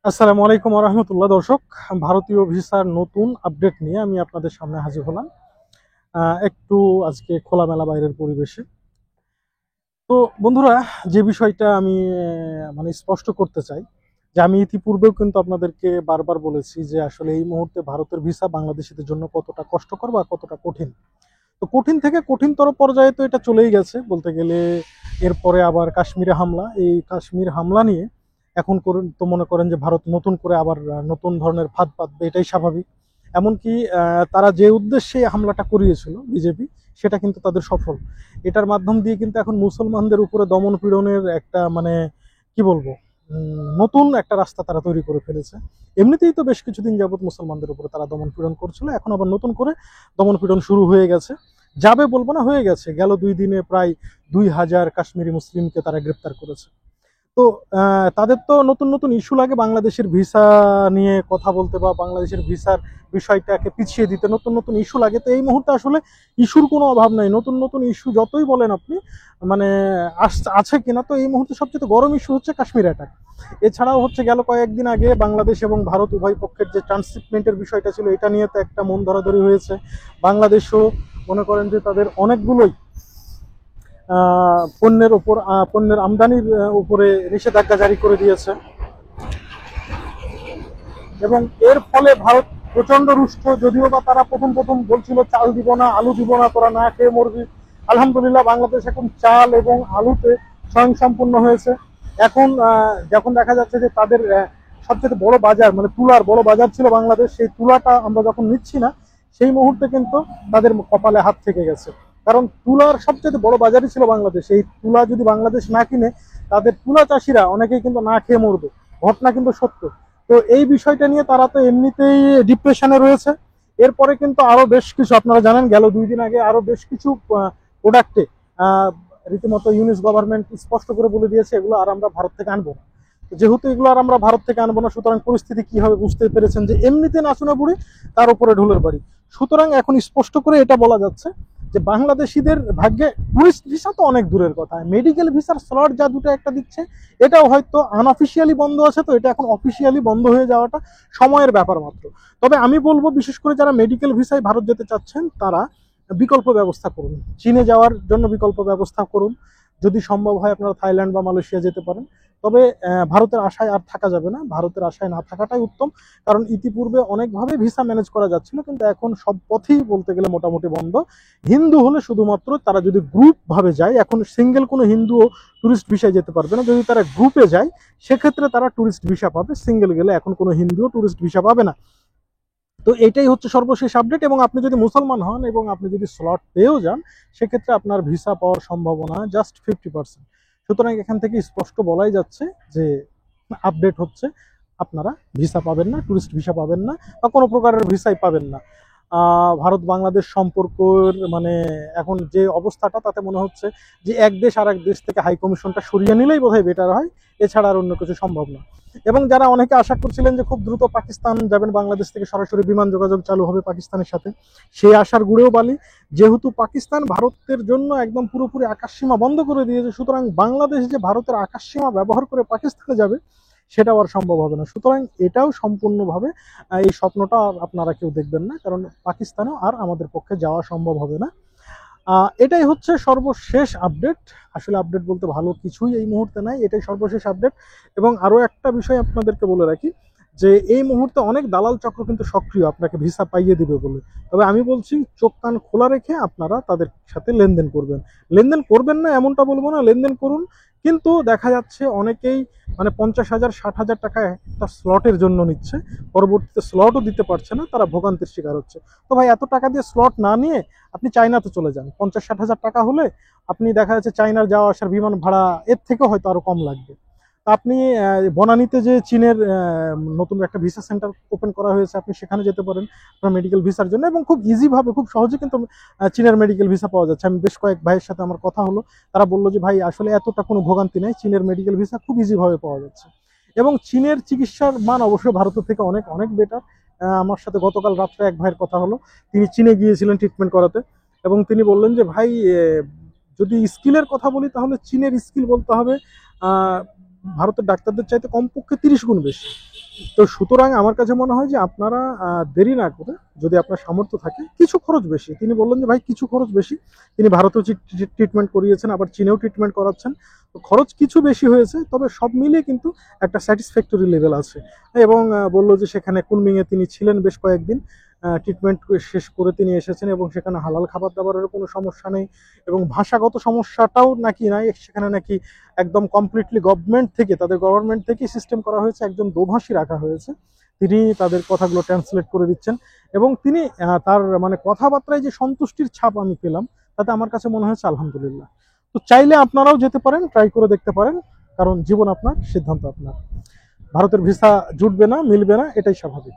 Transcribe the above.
আসসালামু আলাইকুম ওয়া রাহমাতুল্লাহ। দর্শক, ভারতীয় ভিসার নতুন আপডেট নিয়ে আমি আপনাদের সামনে হাজির হলাম। একটু আজকে খোলামেলা বাইরের পরিবেশে। তো বন্ধুরা, যে বিষয়টা আমি মানে স্পষ্ট করতে চাই যে আমি ইতিপূর্বেও কিন্তু আপনাদেরকে বারবার বলেছি যে আসলে এই মুহূর্তে ভারতের ভিসা বাংলাদেশিদের জন্য কতটা কষ্টকর বা কতটা কঠিন। তো কঠিন থেকে কঠিনতর পর্যায়ে তো এটা চলেই গেছে বলতে গেলে। এরপরে আবার কাশ্মীরে হামলা, এই কাশ্মীর হামলা নিয়ে এখন তো মনে করেন যে ভারত নতুন করে আবার নতুন ধরনের ফাঁদ পাতবে, এটাই স্বাভাবিক। এমনকি তারা যে উদ্দেশ্যে এই হামলাটা করিয়েছিল বিজেপি, সেটা কিন্তু তাদের সফল। এটার মাধ্যম দিয়ে কিন্তু এখন মুসলমানদের উপরে দমন পীড়নের একটা মানে কি বলবো, নতুন একটা রাস্তা তারা তৈরি করে ফেলেছে। এমনিতেই তো বেশ কিছুদিন যাবত মুসলমানদের উপরে তারা দমন পীড়ন করছিল, এখন আবার নতুন করে দমন পীড়ন শুরু হয়ে গেছে। যাবে বলবো না, হয়ে গেছে। গেল 2 দিনে প্রায় 2000 কাশ্মীরি মুসলিমকে তারা গ্রেপ্তার করেছে। তো তাদের তো নতুন নতুন ইস্যু লাগে বাংলাদেশের ভিসা নিয়ে কথা বলতে বা বাংলাদেশের ভিসার বিষয়টাকে পিছিয়ে দিতে নতুন নতুন ইস্যু লাগে। তো এই মুহূর্তে আসলে ইস্যুর কোনো অভাব নাই, নতুন নতুন ইস্যু যতই বলেন আপনি মানে আছে কিনা। তো এই মুহূর্তে সবচেয়ে গরম ইস্যু হচ্ছে কাশ্মীর অ্যাটাক। এছাড়াও হচ্ছে গেল কয়েকদিন আগে বাংলাদেশ এবং ভারত উভয় পক্ষের যে ট্রান্সশিপমেন্টের বিষয়টা ছিল, এটা নিয়ে তো একটা মন ধরাধরি হয়েছে। বাংলাদেশও মনে করেন যে তাদের অনেকগুলোই পণ্যের আমদানির উপরে নিষেধাজ্ঞা জারি করে দিয়েছে এবং এর ফলে ভারত প্রচন্ড রুষ্ট। যদিও বা তারা প্রথম প্রথম বলছিল চাল দিব না, আলু দিব না, তোরা না খেয়ে মরবি। আলহামদুলিল্লাহ বাংলাদেশ এখন চাল এবং আলুতে স্বয়ংসম্পূর্ণ হয়েছে। এখন যখন দেখা যাচ্ছে যে তাদের সবচেয়ে বড় বাজার মানে তুলার বড় বাজার ছিল বাংলাদেশ, সেই তুলাটা আমরা যখন নিচ্ছি না, সেই মুহূর্তে কিন্তু তাদের কপালে হাত থেকে গেছে। কারণ তুলার সবচেয়ে বড় বাজারই ছিল বাংলাদেশ। এই তুলা যদি বাংলাদেশ না কিনে, তাদের তুলা চাষিরা অনেকেই কিন্তু না খেয়ে মরবে। ঘটনা কিন্তু সত্য। তো এই বিষয়টা নিয়ে তারা তো এমনিতেই ডিপ্রেশনে রয়েছে। এরপরে কিন্তু আরো বেশ কিছু, আপনারা জানেন গেল 2 দিন আগে আরো বেশ কিছু প্রোডাক্টে রীতিমতো ইউনিস গভর্নমেন্ট স্পষ্ট করে বলে দিয়েছে এগুলো আর আমরা ভারত থেকে আনবো না। যেহেতু এগুলো আর আমরা ভারত থেকে আনবো না, সুতরাং পরিস্থিতি কি হবে বুঝতে পেরেছেন যে এমনিতে নাচুনা বুড়ি, তার উপরে ঢোলের বাড়ি। সুতরাং এখন স্পষ্ট করে এটা বলা যাচ্ছে যে বাংলাদেশিদের ভাগ্যে টুরিস্ট ভিসা তো অনেক দূরের কথা, মেডিকেল ভিসার স্লট যা দুটো একটা দিচ্ছে, এটাও হয়তো আনঅফিসিয়ালি বন্ধ আছে। তো এটা এখন অফিসিয়ালি বন্ধ হয়ে যাওয়াটা সময়ের ব্যাপার মাত্র। তবে আমি বলবো বিশেষ করে যারা মেডিকেল ভিসায় ভারত যেতে চাচ্ছেন, তারা বিকল্প ব্যবস্থা করুন। চীনে যাওয়ার জন্য বিকল্প ব্যবস্থা করুন। যদি সম্ভব হয় আপনারা থাইল্যান্ড বা মালয়েশিয়া যেতে পারেন। তবে ভারতের আশায় আর থাকা যাবে না, ভারতের আশায় না থাকাটাই উত্তম। কারণ ইতিপূর্বে অনেকভাবে ভিসা ম্যানেজ করা যাচ্ছিল, কিন্তু এখন সব পথেই বলতে গেলে মোটামুটি বন্ধ। হিন্দু হলে শুধুমাত্র তারা যদি গ্রুপ ভাবে যায়, এখন সিঙ্গেল কোনো হিন্দুও টুরিস্ট ভিসায় যেতে পারবে না। যদি তারা গ্রুপে যায়, সেক্ষেত্রে তারা টুরিস্ট ভিসা পাবে। সিঙ্গেল গেলে এখন কোনো হিন্দুও টুরিস্ট ভিসা পাবে না। তো এটাই হচ্ছে সর্বশেষ আপডেট। এবং আপনি যদি মুসলমান হন এবং আপনি যদি স্লট পেয়েও যান, সেক্ষেত্রে আপনার ভিসা পাওয়ার সম্ভাবনা জাস্ট 50%। সুতরাং এখান থেকে স্পষ্ট বলাই যাচ্ছে যে আপডেট হচ্ছে আপনারা ভিসা পাবেন না, টুরিস্ট ভিসা পাবেন না, বা কোনো প্রকারের ভিসাই পাবেন না। ভারত বাংলাদেশ সম্পর্কের মানে এখন যে অবস্থাটা, তাতে মনে হচ্ছে যে এক দেশ আর এক দেশ থেকে হাই কমিশনটা সরিয়ে নিলেই বোধহয় বেটার হয়। এছাড়া আর অন্য কিছু সম্ভব না। এবং যারা অনেকে আশা করছিলেন যে খুব দ্রুত পাকিস্তান যাবেন, বাংলাদেশ থেকে সরাসরি বিমান যোগাযোগ চালু হবে পাকিস্তানের সাথে, সেই আশার গুড়েও বালি। যেহেতু পাকিস্তান ভারতের জন্য একদম পুরোপুরি আকাশসীমা বন্ধ করে দিয়েছে, সুতরাং বাংলাদেশ যে ভারতের আকাশসীমা ব্যবহার করে পাকিস্তানে যাবে, সেটাও আর সম্ভব হবে না। সুতরাং এটাও সম্পূর্ণভাবে এই স্বপ্নটা আপনারা কেউ দেখবেন না, কারণ পাকিস্তানেও আর আমাদের পক্ষে যাওয়া সম্ভব হবে না। এটাই হচ্ছে সর্বশেষ আপডেট। আসলে আপডেট বলতে ভালো কিছুই এই মুহূর্তে নাই, এটাই সর্বশেষ আপডেট। এবং আরও একটা বিষয় আপনাদেরকে বলে রাখি যে এই মুহূর্তে অনেক দালাল চক্র কিন্তু সক্রিয় আপনাকে ভিসা পাইয়ে দিবে বলে। তবে আমি বলছি চোখ কান খোলা রেখে আপনারা তাদের সাথে লেনদেন করবেন। লেনদেন করবেন না এমনটা বলবো না, লেনদেন করুন। কিন্তু দেখা যাচ্ছে অনেকেই মানে 50,000 60,000 টাকা একটা স্লটের জন্য নিচ্ছে, পরবর্তীতে স্লটও দিতে পারছে না, তারা ভোগান্তির শিকার হচ্ছে। তো ভাই, এত টাকা দিয়ে স্লট না নিয়ে আপনি চায়নাতে চলে যান। 50-60 হাজার টাকা হলে আপনি দেখা যাচ্ছে চায়নার যাওয়া আসার বিমান ভাড়া এর থেকেও হয়তো আরো কম লাগবে। তা আপনি বনানীতে যে চীনের নতুন একটা ভিসা সেন্টার ওপেন করা হয়েছে, আপনি সেখানে যেতে পারেন আপনার মেডিকেল ভিসার জন্য। এবং খুব ইজি ভাবে, খুব সহজে কিন্তু চীনের মেডিকেল ভিসা পাওয়া যাচ্ছে। আমি বেশ কয়েক ভাইয়ের সাথে আমার কথা হলো, তারা বললো যে ভাই আসলে এতটা কোনো ভোগান্তি নেই, চীনের মেডিকেল ভিসা খুব ইজি ভাবে পাওয়া যাচ্ছে। এবং চীনের চিকিৎসার মান অবশ্যই ভারতের থেকে অনেক অনেক বেটার। আমার সাথে গতকাল রাত্রে এক ভাইয়ের কথা হলো, তিনি চীনে গিয়েছিলেন ট্রিটমেন্ট করাতে। এবং তিনি বললেন যে ভাই, যদি স্কিলের কথা বলি তাহলে চীনের স্কিল বলতে হবে ভারতের ডাক্তারদের চাইতে কমপক্ষে 30 গুণ বেশি। তো সুতরাং আমার কাছে মনে হয় যে আপনারা দেরি না করে, যদি আপনার সামর্থ্য থাকে, কিছু খরচ বেশি, তিনি বললেন যে ভাই কিছু খরচ বেশি, তিনি ভারতেও ট্রিটমেন্ট করিয়েছেন, আবার চীনেও ট্রিটমেন্ট করাচ্ছেন, তো খরচ কিছু বেশি হয়েছে, তবে সব মিলিয়ে কিন্তু একটা স্যাটিসফ্যাক্টরি লেভেল আছে। এবং বললো যে সেখানে কুনমিংয়ে তিনি ছিলেন বেশ কয়েকদিন, ট্রিটমেন্ট শেষ করে তিনি এসেছেন, এবং সেখানে হালাল খাবার দাবারের কোনো সমস্যা নেই, এবং ভাষাগত সমস্যাটাও নাকি নাই সেখানে, নাকি একদম কমপ্লিটলি গভর্নমেন্ট থেকে সিস্টেম করা হয়েছে, একজন দোভাষী রাখা হয়েছে, তিনি তাদের কথাগুলো ট্রান্সলেট করে দিচ্ছেন। এবং তিনি তার মানে কথাবার্তায় যে সন্তুষ্টির ছাপ আমি পেলাম, তাতে আমার কাছে মনে হয়েছে আলহামদুলিল্লাহ। তো চাইলে আপনারাও যেতে পারেন, ট্রাই করে দেখতে পারেন, কারণ জীবন আপনার, সিদ্ধান্ত আপনার। ভারতের ভিসা জুটবে না, মিলবে না, এটাই স্বাভাবিক।